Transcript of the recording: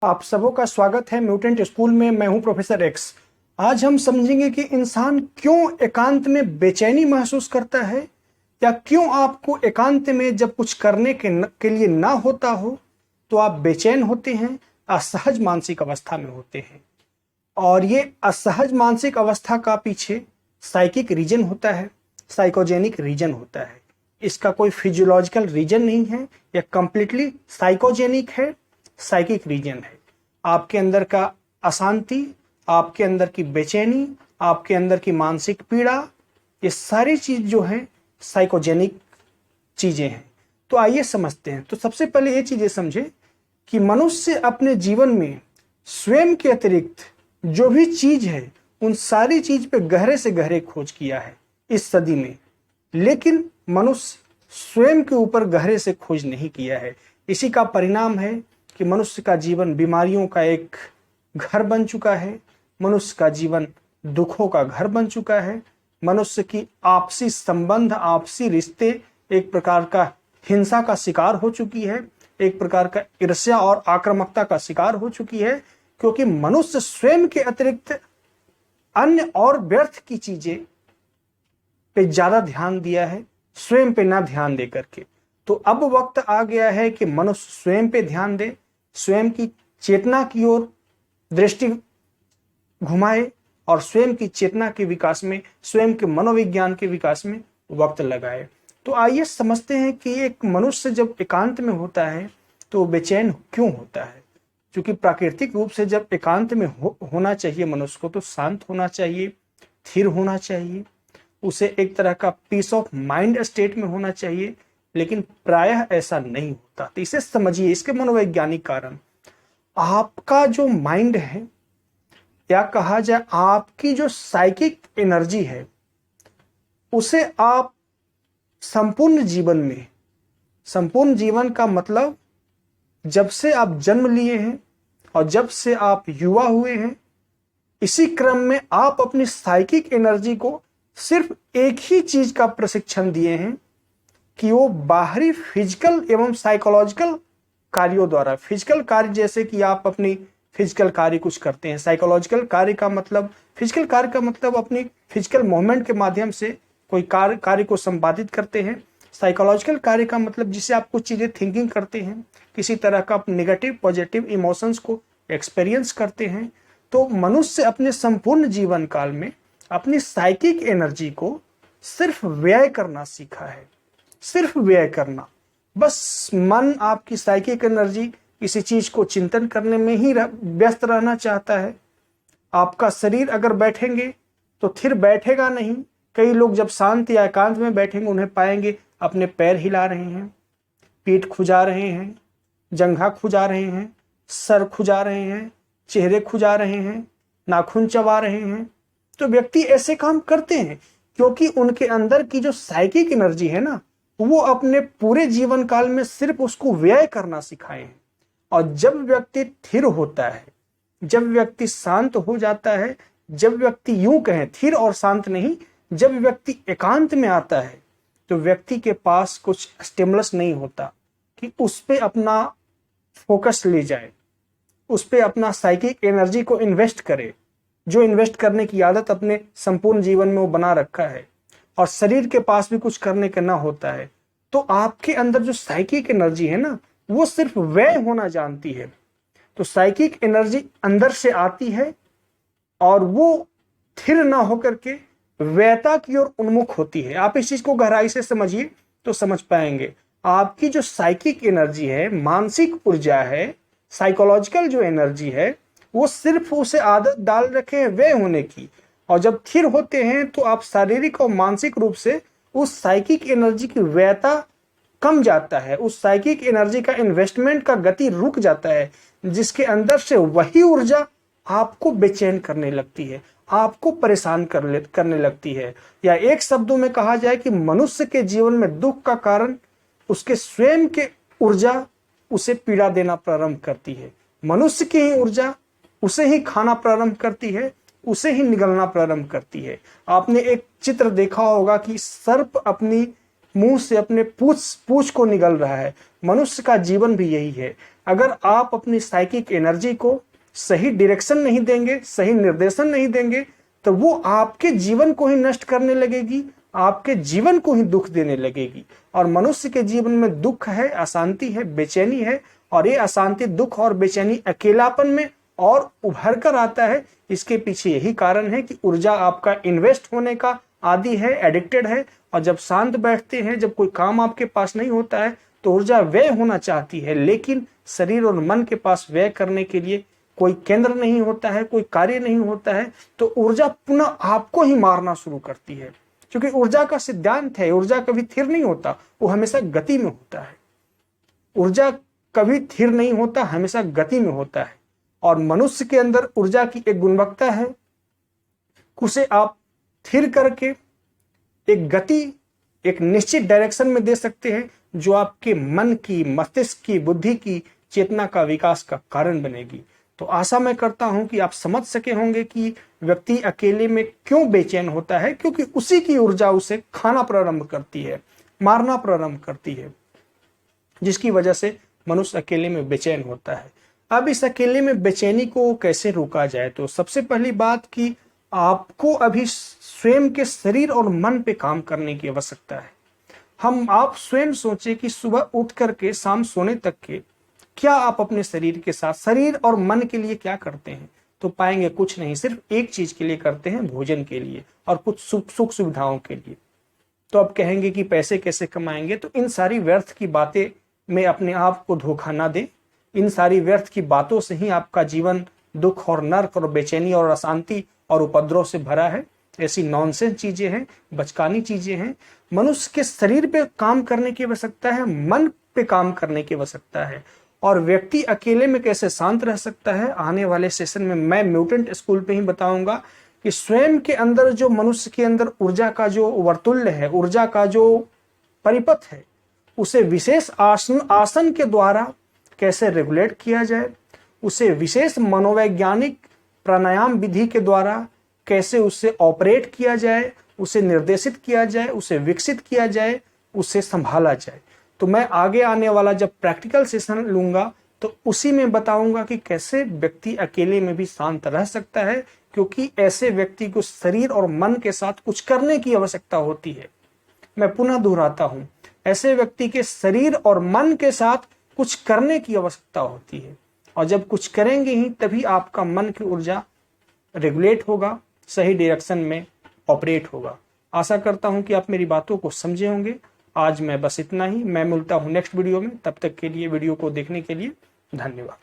आप सबों का स्वागत है म्यूटेंट स्कूल में। मैं हूं प्रोफेसर एक्स। आज हम समझेंगे कि इंसान क्यों एकांत में बेचैनी महसूस करता है, या क्यों आपको एकांत में जब कुछ करने के लिए ना होता हो तो आप बेचैन होते हैं, असहज मानसिक अवस्था में होते हैं। और ये असहज मानसिक अवस्था का पीछे साइकिक रीजन होता है, साइकोजेनिक रीजन होता है। इसका कोई फिजियोलॉजिकल रीजन नहीं है, यह कंप्लीटली साइकोजेनिक है, साइकिक रीजन है। आपके अंदर का अशांति, आपके अंदर की बेचैनी, आपके अंदर की मानसिक पीड़ा, ये सारी चीज जो है साइकोजेनिक चीजें हैं। तो आइए समझते हैं। तो सबसे पहले ये चीजें समझे कि मनुष्य अपने जीवन में स्वयं के अतिरिक्त जो भी चीज है उन सारी चीज पे गहरे से गहरे खोज किया है इस सदी में, लेकिन मनुष्य स्वयं के ऊपर गहरे से खोज नहीं किया है। इसी का परिणाम है कि मनुष्य का जीवन बीमारियों का एक घर बन चुका है, मनुष्य का जीवन दुखों का घर बन चुका है, मनुष्य की आपसी संबंध, आपसी रिश्ते एक प्रकार का हिंसा का शिकार हो चुकी है, एक प्रकार का ईर्ष्या और आक्रामकता का शिकार हो चुकी है, क्योंकि मनुष्य स्वयं के अतिरिक्त अन्य और व्यर्थ की चीजें पे ज्यादा ध्यान दिया है, स्वयं पे ना ध्यान दे करके। तो अब वक्त आ गया है कि मनुष्य स्वयं पे ध्यान दे, स्वयं की चेतना की ओर दृष्टि घुमाए और स्वयं की चेतना के विकास में, स्वयं के मनोविज्ञान के विकास में वक्त लगाए। तो आइए समझते हैं कि एक मनुष्य जब एकांत में होता है तो बेचैन क्यों होता है। क्योंकि प्राकृतिक रूप से जब एकांत में होना चाहिए मनुष्य को, तो शांत होना चाहिए, स्थिर होना चाहिए, उसे एक तरह का पीस ऑफ माइंड स्टेट में होना चाहिए, लेकिन प्रायः ऐसा नहीं होता। तो इसे समझिए, इसके मनोवैज्ञानिक कारण। आपका जो माइंड है, या कहा जाए आपकी जो साइकिक एनर्जी है, उसे आप संपूर्ण जीवन में, संपूर्ण जीवन का मतलब जब से आप जन्म लिए हैं और जब से आप युवा हुए हैं, इसी क्रम में आप अपनी साइकिक एनर्जी को सिर्फ एक ही चीज का प्रशिक्षण दिए हैं कि वो बाहरी फिजिकल एवं साइकोलॉजिकल कार्यों द्वारा, फिजिकल कार्य जैसे कि आप अपनी फिजिकल कार्य कुछ करते हैं, साइकोलॉजिकल कार्य का मतलब, फिजिकल कार्य का मतलब अपनी फिजिकल मूवमेंट के माध्यम से कोई कार्य को संपादित करते हैं। साइकोलॉजिकल कार्य का मतलब जिसे आप कुछ चीजें थिंकिंग करते हैं, किसी तरह का नेगेटिव पॉजिटिव इमोशंस को एक्सपीरियंस करते हैं। तो मनुष्य अपने संपूर्ण जीवन काल में अपनी साइकिक एनर्जी को सिर्फ व्यय करना सीखा है, सिर्फ व्यय करना। बस मन आपकी साइकिक एनर्जी किसी चीज को चिंतन करने में ही व्यस्त रहना चाहता है। आपका शरीर अगर बैठेंगे तो फिर बैठेगा नहीं। कई लोग जब शांत या एकांत में बैठेंगे उन्हें पाएंगे अपने पैर हिला रहे हैं, पीठ खुजा रहे हैं, जंघा खुजा रहे हैं, सर खुजा रहे हैं, चेहरे खुजा रहे हैं, नाखून चबा रहे हैं। तो व्यक्ति ऐसे काम करते हैं क्योंकि उनके अंदर की जो साइकिक एनर्जी है ना, वो अपने पूरे जीवन काल में सिर्फ उसको व्यय करना सिखाए हैं। और जब व्यक्ति स्थिर होता है, जब व्यक्ति शांत हो जाता है, जब व्यक्ति यूं कहें स्थिर और शांत नहीं, जब व्यक्ति एकांत में आता है, तो व्यक्ति के पास कुछ स्टिमुलस नहीं होता कि उस पे अपना फोकस ले जाए, उस पे अपना साइकिक एनर्जी को इन्वेस्ट करे, जो इन्वेस्ट करने की आदत अपने संपूर्ण जीवन में वो बना रखा है, और शरीर के पास भी कुछ करने का ना होता है। तो आपके अंदर जो साइकिक एनर्जी है ना, वो सिर्फ व्यय होना जानती है। तो साइकिक एनर्जी अंदर से आती है और वो स्थिर ना होकर के व्ययता की ओर उन्मुख होती है। आप इस चीज को गहराई से समझिए तो समझ पाएंगे। आपकी जो साइकिक एनर्जी है, मानसिक ऊर्जा है, साइकोलॉजिकल जो एनर्जी है, वो सिर्फ उसे आदत डाल रखे हैं व्यय होने की। और जब स्थिर होते हैं तो आप शारीरिक और मानसिक रूप से उस साइकिक एनर्जी की व्ययता कम जाता है, उस साइकिक एनर्जी का इन्वेस्टमेंट का गति रुक जाता है, जिसके अंदर से वही ऊर्जा आपको बेचैन करने लगती है, आपको परेशान करने लगती है। या एक शब्दों में कहा जाए कि मनुष्य के जीवन में दुख का कारण उसके स्वयं के ऊर्जा उसे पीड़ा देना प्रारंभ करती है। मनुष्य की ही ऊर्जा उसे ही खाना प्रारंभ करती है, उसे ही निगलना प्रारंभ करती है। आपने एक चित्र देखा होगा कि सर्प अपनी मुंह से अपने पूछ को निगल रहा है। मनुष्य का जीवन भी यही है। अगर आप अपनी साइकिक एनर्जी को सही डायरेक्शन नहीं देंगे, सही निर्देशन नहीं देंगे, तो वो आपके जीवन को ही नष्ट करने लगेगी, आपके जीवन को ही दुख देने लगेगी। और मनुष्य के जीवन में दुख है, अशांति है, बेचैनी है, और ये अशांति, दुख और बेचैनी अकेलापन में और उभर कर आता है। इसके पीछे यही कारण है कि ऊर्जा आपका इन्वेस्ट होने का आदी है, एडिक्टेड है। और जब शांत बैठते हैं, जब कोई काम आपके पास नहीं होता है, तो ऊर्जा व्यय होना चाहती है, लेकिन शरीर और मन के पास व्यय करने के लिए कोई केंद्र नहीं होता है, कोई कार्य नहीं होता है, तो ऊर्जा पुनः आपको ही मारना शुरू करती है। क्योंकि ऊर्जा का सिद्धांत है, ऊर्जा कभी स्थिर नहीं होता, वो हमेशा गति में होता है। ऊर्जा कभी स्थिर नहीं होता, हमेशा गति में होता है। और मनुष्य के अंदर ऊर्जा की एक गुणवत्ता है, उसे आप स्थिर करके एक गति, एक निश्चित डायरेक्शन में दे सकते हैं, जो आपके मन की, मस्तिष्क की, बुद्धि की, चेतना का विकास का कारण बनेगी। तो आशा मैं करता हूं कि आप समझ सके होंगे कि व्यक्ति अकेले में क्यों बेचैन होता है, क्योंकि उसी की ऊर्जा उसे खाना प्रारंभ करती है, मारना प्रारंभ करती है, जिसकी वजह से मनुष्य अकेले में बेचैन होता है। अब इस अकेले में बेचैनी को कैसे रोका जाए? तो सबसे पहली बात कि आपको अभी स्वयं के शरीर और मन पे काम करने की आवश्यकता है। आप स्वयं सोचे कि सुबह उठ करके शाम सोने तक के क्या आप अपने शरीर के साथ, शरीर और मन के लिए क्या करते हैं? तो पाएंगे कुछ नहीं, सिर्फ एक चीज के लिए करते हैं, भोजन के लिए और कुछ सुख सुविधाओं के लिए। तो अब कहेंगे कि पैसे कैसे कमाएंगे? तो इन सारी व्यर्थ की बातें में अपने आप को धोखा ना दे। इन सारी व्यर्थ की बातों से ही आपका जीवन दुख और नर्क और बेचैनी और अशांति और उपद्रव से भरा है। ऐसी नॉनसेंस चीजें हैं, बचकानी चीजें हैं। मनुष्य के शरीर पे काम करने की आवश्यकता है, मन पे काम करने की आवश्यकता है। और व्यक्ति अकेले में कैसे शांत रह सकता है, आने वाले सेशन में मैं म्यूटेंट स्कूल पे ही बताऊंगा कि स्वयं के अंदर जो मनुष्य के अंदर ऊर्जा का जो वर्तुल्य है, ऊर्जा का जो परिपथ है, उसे विशेष आसन के द्वारा कैसे रेगुलेट किया जाए, उसे विशेष मनोवैज्ञानिक प्राणायाम विधि के द्वारा कैसे उसे ऑपरेट किया जाए, उसे निर्देशित किया जाए, उसे विकसित किया जाए, उसे संभाला जाए। तो मैं आगे आने वाला जब प्रैक्टिकल सेशन लूंगा तो उसी में बताऊंगा कि कैसे व्यक्ति अकेले में भी शांत रह सकता है, क्योंकि ऐसे व्यक्ति को शरीर और मन के साथ कुछ करने की आवश्यकता होती है। मैं पुनः दोहराता हूं, ऐसे व्यक्ति के शरीर और मन के साथ कुछ करने की आवश्यकता होती है, और जब कुछ करेंगे ही तभी आपका मन की ऊर्जा रेगुलेट होगा, सही डायरेक्शन में ऑपरेट होगा। आशा करता हूं कि आप मेरी बातों को समझे होंगे। आज मैं बस इतना ही, मैं मिलता हूं नेक्स्ट वीडियो में। तब तक के लिए वीडियो को देखने के लिए धन्यवाद।